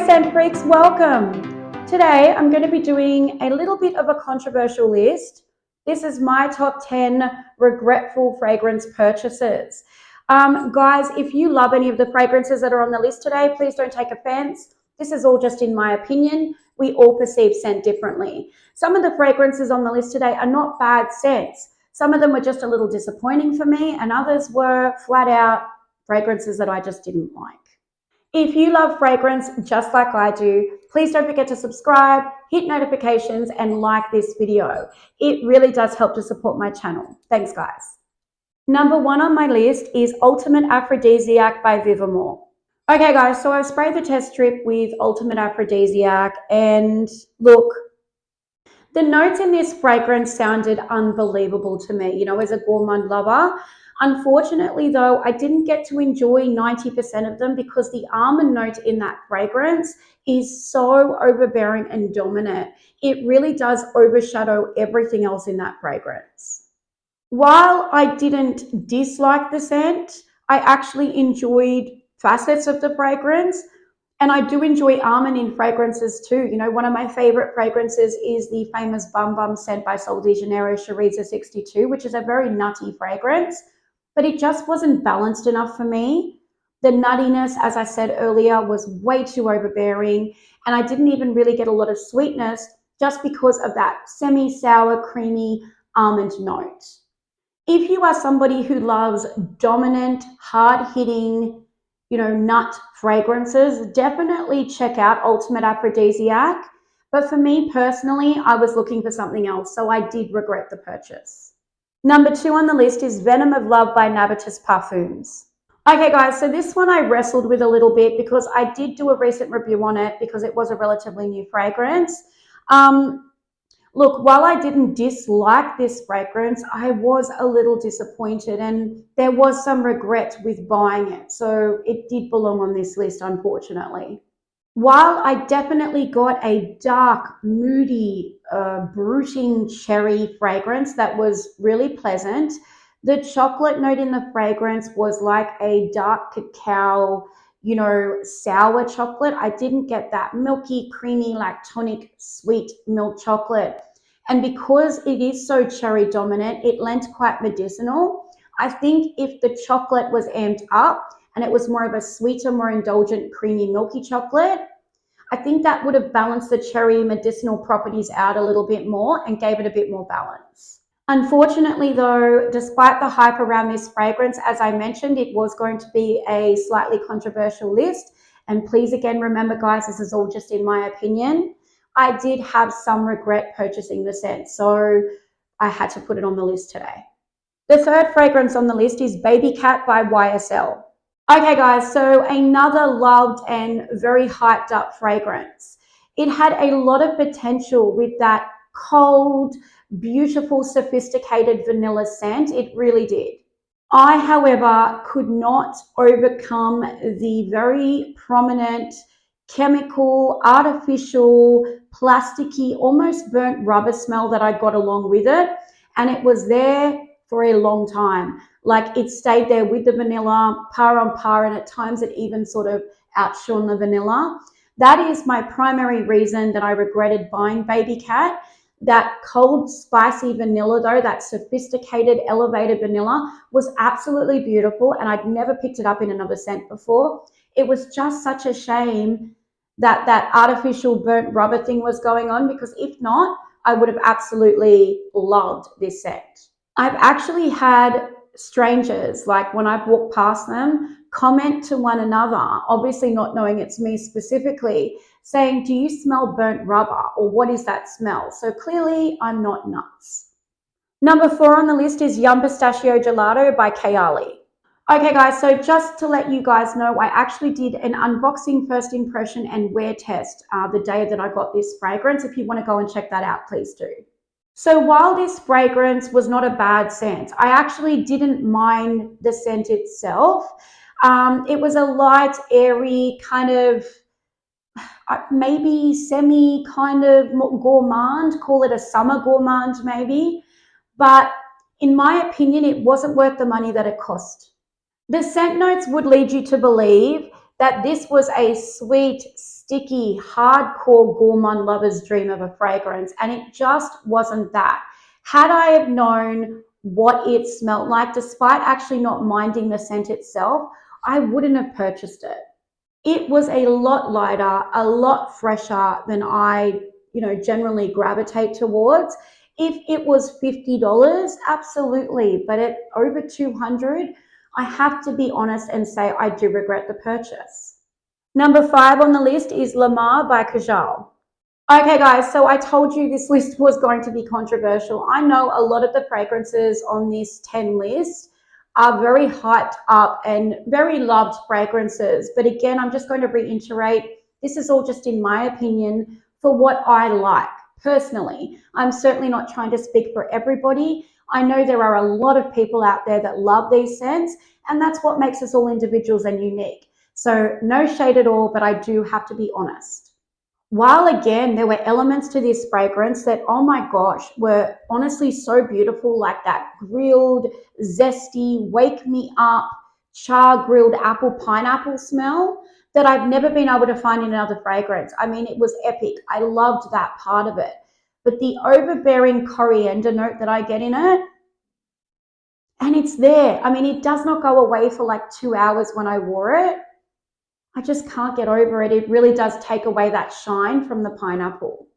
Eccentrics, welcome. Today I'm going to be doing a little bit of a controversial list. This is my top 10 regretful fragrance purchases. Guys, if you love any of the fragrances that are on the list today, please don't take offense. This is all just in my opinion. We all perceive scent differently. Some of the fragrances on the list today are not bad scents. Some of them were just a little disappointing for me, and others were flat out fragrances that I just didn't like. If you love fragrance just like I do, please don't forget to subscribe, hit notifications, and like this video. It really does help to support my channel. Thanks, guys. Number 1 on my list is Ultimate Aphrodesiac by Vivamor. Okay, guys, so I've sprayed the test strip with Ultimate Aphrodesiac, and look, the notes in this fragrance sounded unbelievable to me, you know, as a gourmand lover. Unfortunately, though, I didn't get to enjoy 90% of them because the almond note in that fragrance is so overbearing and dominant. It really does overshadow everything else in that fragrance. While I didn't dislike the scent, I actually enjoyed facets of the fragrance. And I do enjoy almond in fragrances too. You know, one of my favorite fragrances is the famous Bum Bum scent by Sol de Janeiro Chorizo 62, which is a very nutty fragrance, but it just wasn't balanced enough for me. The nuttiness, as I said earlier, was way too overbearing, and I didn't even really get a lot of sweetness just because of that semi-sour, creamy almond note. If you are somebody who loves dominant, hard-hitting, you know, nut fragrances, definitely check out Ultimate Aphrodesiac. But for me personally, I was looking for something else, so I did regret the purchase. Number 2 on the list is Venom of Love by Navitus Parfums. Okay, guys, so this one I wrestled with a little bit because I did do a recent review on it because it was a relatively new fragrance. Look, while I didn't dislike this fragrance, I was a little disappointed and there was some regret with buying it. So it did belong on this list, unfortunately. While I definitely got a dark, moody, brooding cherry fragrance that was really pleasant, the chocolate note in the fragrance was like a dark cacao, you know, sour chocolate. I didn't get that milky, creamy, lactonic, sweet milk chocolate. And because it is so cherry dominant, it lent quite medicinal. I think if the chocolate was amped up and it was more of a sweeter, more indulgent, creamy, milky chocolate, I think that would have balanced the cherry medicinal properties out a little bit more and gave it a bit more balance. Unfortunately, though, despite the hype around this fragrance, as I mentioned, it was going to be a slightly controversial list. And please, again, remember, guys, this is all just in my opinion. I did have some regret purchasing the scent, so I had to put it on the list today. The third fragrance on the list is Babycat by YSL. Okay, guys, so another loved and very hyped up fragrance. It had a lot of potential with that cold, beautiful, sophisticated vanilla scent. It really did. I, however, could not overcome the very prominent chemical, artificial, plasticky, almost burnt rubber smell that I got along with it. And it was there for a long time. Like it stayed there with the vanilla, par on par, and at times it even sort of outshone the vanilla. That is my primary reason that I regretted buying Babycat. That cold, spicy vanilla, though, that sophisticated, elevated vanilla was absolutely beautiful, and I'd never picked it up in another scent before. It was just such a shame that that artificial burnt rubber thing was going on, because if not, I would have absolutely loved this scent. I've actually had strangers, like when I've walked past them, comment to one another, obviously not knowing it's me specifically, saying, do you smell burnt rubber, or what is that smell? So clearly I'm not nuts. Number 4 on the list is Pistachio Gelato by Kayali. Okay, guys, so just to let you guys know, I actually did an unboxing, first impression, and wear test the day that I got this fragrance. If you want to go and check that out, please do. So while this fragrance was not a bad scent, I actually didn't mind the scent itself. It was a light, airy, kind of maybe semi kind of gourmand, call it a summer gourmand maybe. But in my opinion, it wasn't worth the money that it cost. The scent notes would lead you to believe that this was a sweet, sticky, hardcore gourmand lover's dream of a fragrance, and it just wasn't that. Had I have known what it smelled like, despite actually not minding the scent itself, I wouldn't have purchased it. It was a lot lighter, a lot fresher than I, generally gravitate towards. If it was $50, absolutely, but at over 200, I have to be honest and say I do regret the purchase. Number 5 on the list is Lamar by Kajal. Okay, guys, so I told you this list was going to be controversial. I know a lot of the fragrances on this 10 list are very hyped up and very loved fragrances. But again, I'm just going to reiterate, this is all just in my opinion for what I like personally. I'm certainly not trying to speak for everybody. I know there are a lot of people out there that love these scents, and that's what makes us all individuals and unique. So no shade at all, but I do have to be honest. While again, there were elements to this fragrance that, oh my gosh, were honestly so beautiful, like that grilled, zesty, wake me up, char grilled apple pineapple smell that I've never been able to find in another fragrance. I mean, it was epic. I loved that part of it. But the overbearing coriander note that I get in it, and it's there. I mean, it does not go away for like 2 hours when I wore it. I just can't get over it. It really does take away that shine from the pineapple.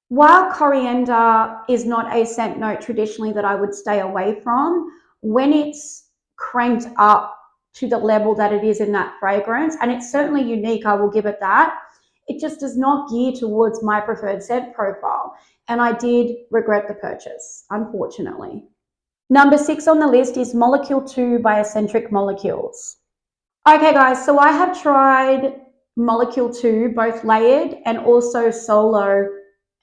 While coriander is not a scent note traditionally that I would stay away from, when it's cranked up to the level that it is in that fragrance, and it's certainly unique, I will give it that, it just does not gear towards my preferred scent profile. And I did regret the purchase, unfortunately. Number 6 on the list is Molecule 2 by Eccentric Molecules. Okay, guys, so I have tried Molecule 2, both layered and also solo,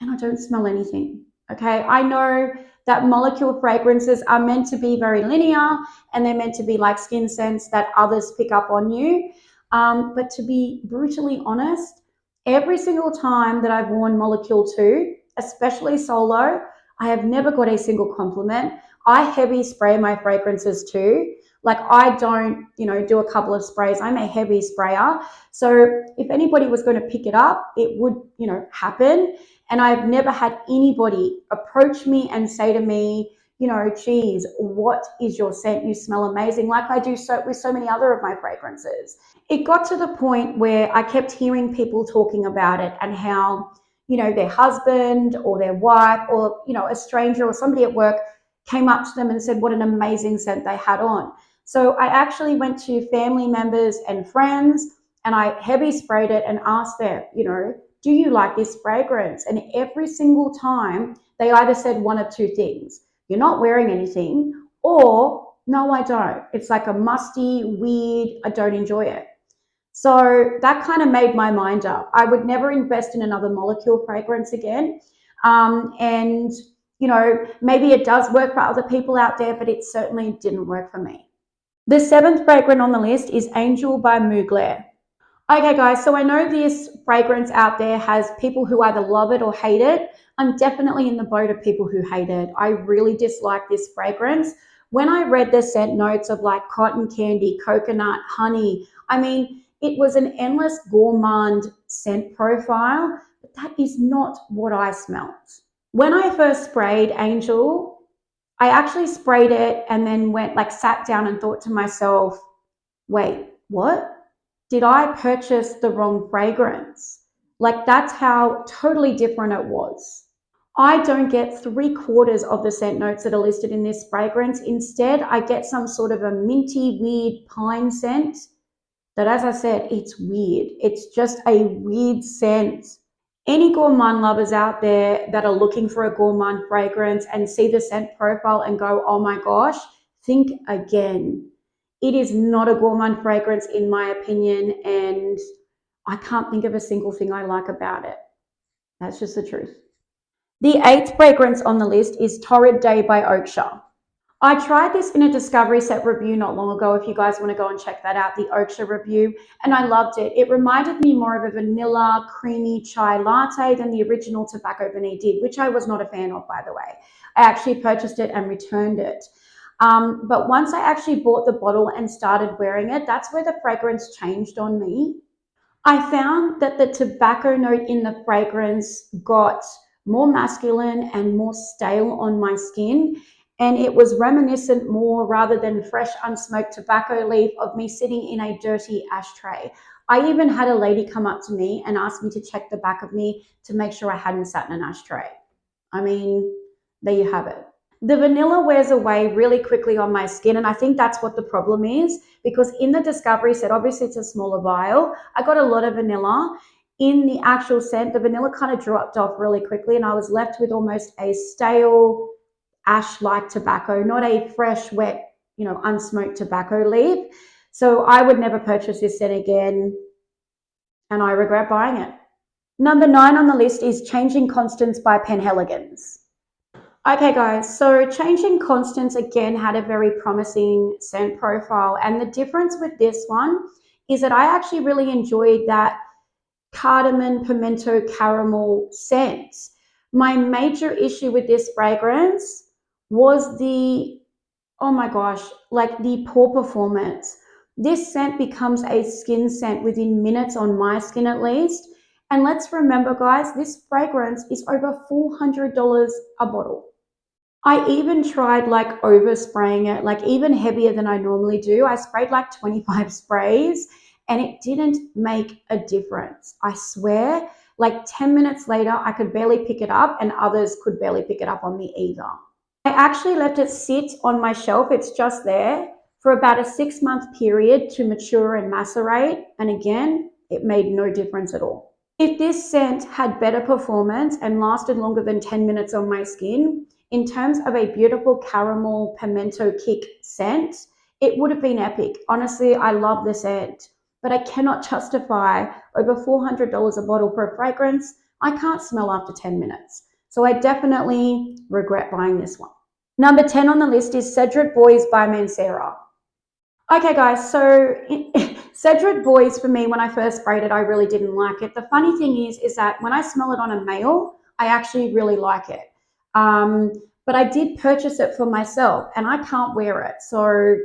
and I don't smell anything. Okay, I know that molecule fragrances are meant to be very linear and they're meant to be like skin scents that others pick up on you. But to be brutally honest, every single time that I've worn Molecule 2, especially solo, I have never got a single compliment. I heavy spray my fragrances too. Like I don't, do a couple of sprays. I'm a heavy sprayer. So if anybody was going to pick it up, it would, happen. And I've never had anybody approach me and say to me, geez, what is your scent? You smell amazing. Like I do so with so many other of my fragrances. It got to the point where I kept hearing people talking about it and how, their husband or their wife or, a stranger or somebody at work came up to them and said what an amazing scent they had on. So I actually went to family members and friends and I heavy sprayed it and asked them, do you like this fragrance? And every single time they either said one of two things. You're not wearing anything, or no, I don't. It's like a musty, weird, I don't enjoy it. So that kind of made my mind up. I would never invest in another molecule fragrance again. And maybe it does work for other people out there, but it certainly didn't work for me. The 7th fragrance on the list is Angel by Muglier. Okay, guys, so I know this fragrance out there has people who either love it or hate it. I'm definitely in the boat of people who hate it. I really dislike this fragrance. When I read the scent notes of like cotton candy, coconut, honey, I mean, it was an endless gourmand scent profile, but that is not what I smelled. When I first sprayed Angel, I actually sprayed it and then sat down and thought to myself, wait, what? Did I purchase the wrong fragrance? Like that's how totally different it was. I don't get 3/4 of the scent notes that are listed in this fragrance. Instead, I get some sort of a minty, weird pine scent that, as I said, it's weird. It's just a weird scent. Any gourmand lovers out there that are looking for a gourmand fragrance and see the scent profile and go, oh my gosh, think again. It is not a gourmand fragrance in my opinion, and I can't think of a single thing I like about it. That's just the truth. The 8th fragrance on the list is Torrid Day by Oakcha. I tried this in a Discovery Set review not long ago, if you guys want to go and check that out, the Oakcha review, and I loved it. It reminded me more of a vanilla, creamy chai latte than the original Tobacco Beanie did, which I was not a fan of, by the way. I actually purchased it and returned it. But once I actually bought the bottle and started wearing it, that's where the fragrance changed on me. I found that the tobacco note in the fragrance got more masculine and more stale on my skin. And it was reminiscent more rather than fresh unsmoked tobacco leaf of me sitting in a dirty ashtray. I even had a lady come up to me and ask me to check the back of me to make sure I hadn't sat in an ashtray. I mean, there you have it. The vanilla wears away really quickly on my skin, and I think that's what the problem is, because in the discovery set, obviously it's a smaller vial, I got a lot of vanilla. In the actual scent, the vanilla kind of dropped off really quickly, and I was left with almost a stale ash-like tobacco, not a fresh, wet, unsmoked tobacco leaf. So I would never purchase this scent again, and I regret buying it. Number 9 on the list is Changing Constance by Penhaligons. Okay guys, so Changing Constance again had a very promising scent profile, and the difference with this one is that I actually really enjoyed that cardamom pimento caramel scent. My major issue with this fragrance was the, oh my gosh, like the poor performance. This scent becomes a skin scent within minutes on my skin at least. And let's remember guys, this fragrance is over $400 a bottle. I even tried like overspraying it, like even heavier than I normally do. I sprayed like 25 sprays and it didn't make a difference. I swear, like 10 minutes later, I could barely pick it up and others could barely pick it up on me either. I actually left it sit on my shelf. It's just there for about a 6-month period to mature and macerate. And again, it made no difference at all. If this scent had better performance and lasted longer than 10 minutes on my skin, in terms of a beautiful caramel pimento kick scent, it would have been epic. Honestly, I love the scent, but I cannot justify over $400 a bottle for a fragrance I can't smell after 10 minutes. So I definitely regret buying this one. Number 10 on the list is Cedrat Boise by Mancera. Okay guys, so Cedrat Boise for me, when I first sprayed it, I really didn't like it. The funny thing is that when I smell it on a male, I actually really like it. But I did purchase it for myself and I can't wear it. So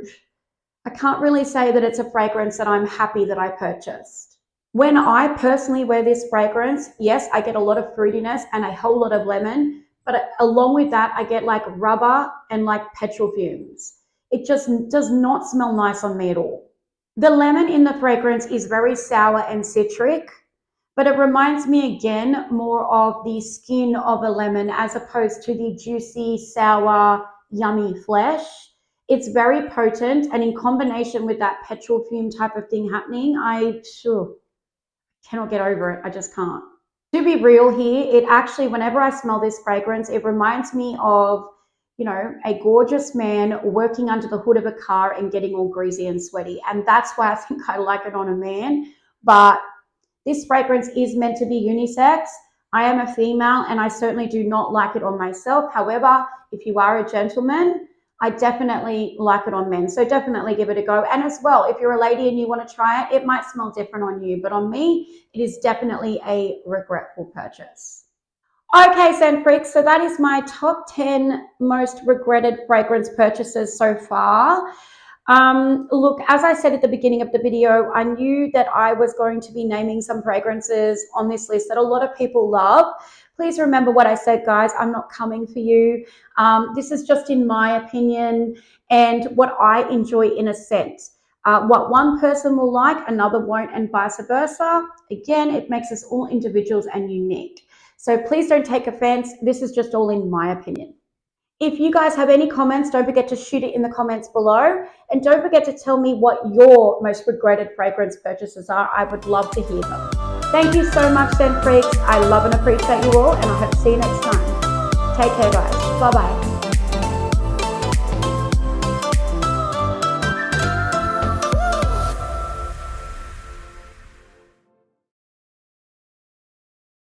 I can't really say that it's a fragrance that I'm happy that I purchased. When I personally wear this fragrance, yes, I get a lot of fruitiness and a whole lot of lemon, but along with that, I get like rubber and like petrol fumes. It just does not smell nice on me at all. The lemon in the fragrance is very sour and citric, but it reminds me again more of the skin of a lemon as opposed to the juicy, sour, yummy flesh. It's very potent, and in combination with that petrol fume type of thing happening, I cannot get over it. I just can't. To be real here, it actually, whenever I smell this fragrance, it reminds me of, a gorgeous man working under the hood of a car and getting all greasy and sweaty. And that's why I think I like it on a man. But this fragrance is meant to be unisex. I am a female and I certainly do not like it on myself. However, if you are a gentleman, I definitely like it on men. So definitely give it a go. And as well, if you're a lady and you want to try it, it might smell different on you. But on me, it is definitely a regretful purchase. Okay, scent freaks, so that is my top 10 most regretted fragrance purchases so far. Look, as I said at the beginning of the video, I knew that I was going to be naming some fragrances on this list that a lot of people love. Please remember what I said, guys. I'm not coming for you. This is just in my opinion and what I enjoy in a scent. What one person will like, another won't, and vice versa. Again, it makes us all individuals and unique. So please don't take offense. This is just all in my opinion. If you guys have any comments, don't forget to shoot it in the comments below. And don't forget to tell me what your most regretted fragrance purchases are. I would love to hear them. Thank you so much, scent freaks. I love and appreciate you all, and I hope to see you next time. Take care, guys. Bye-bye.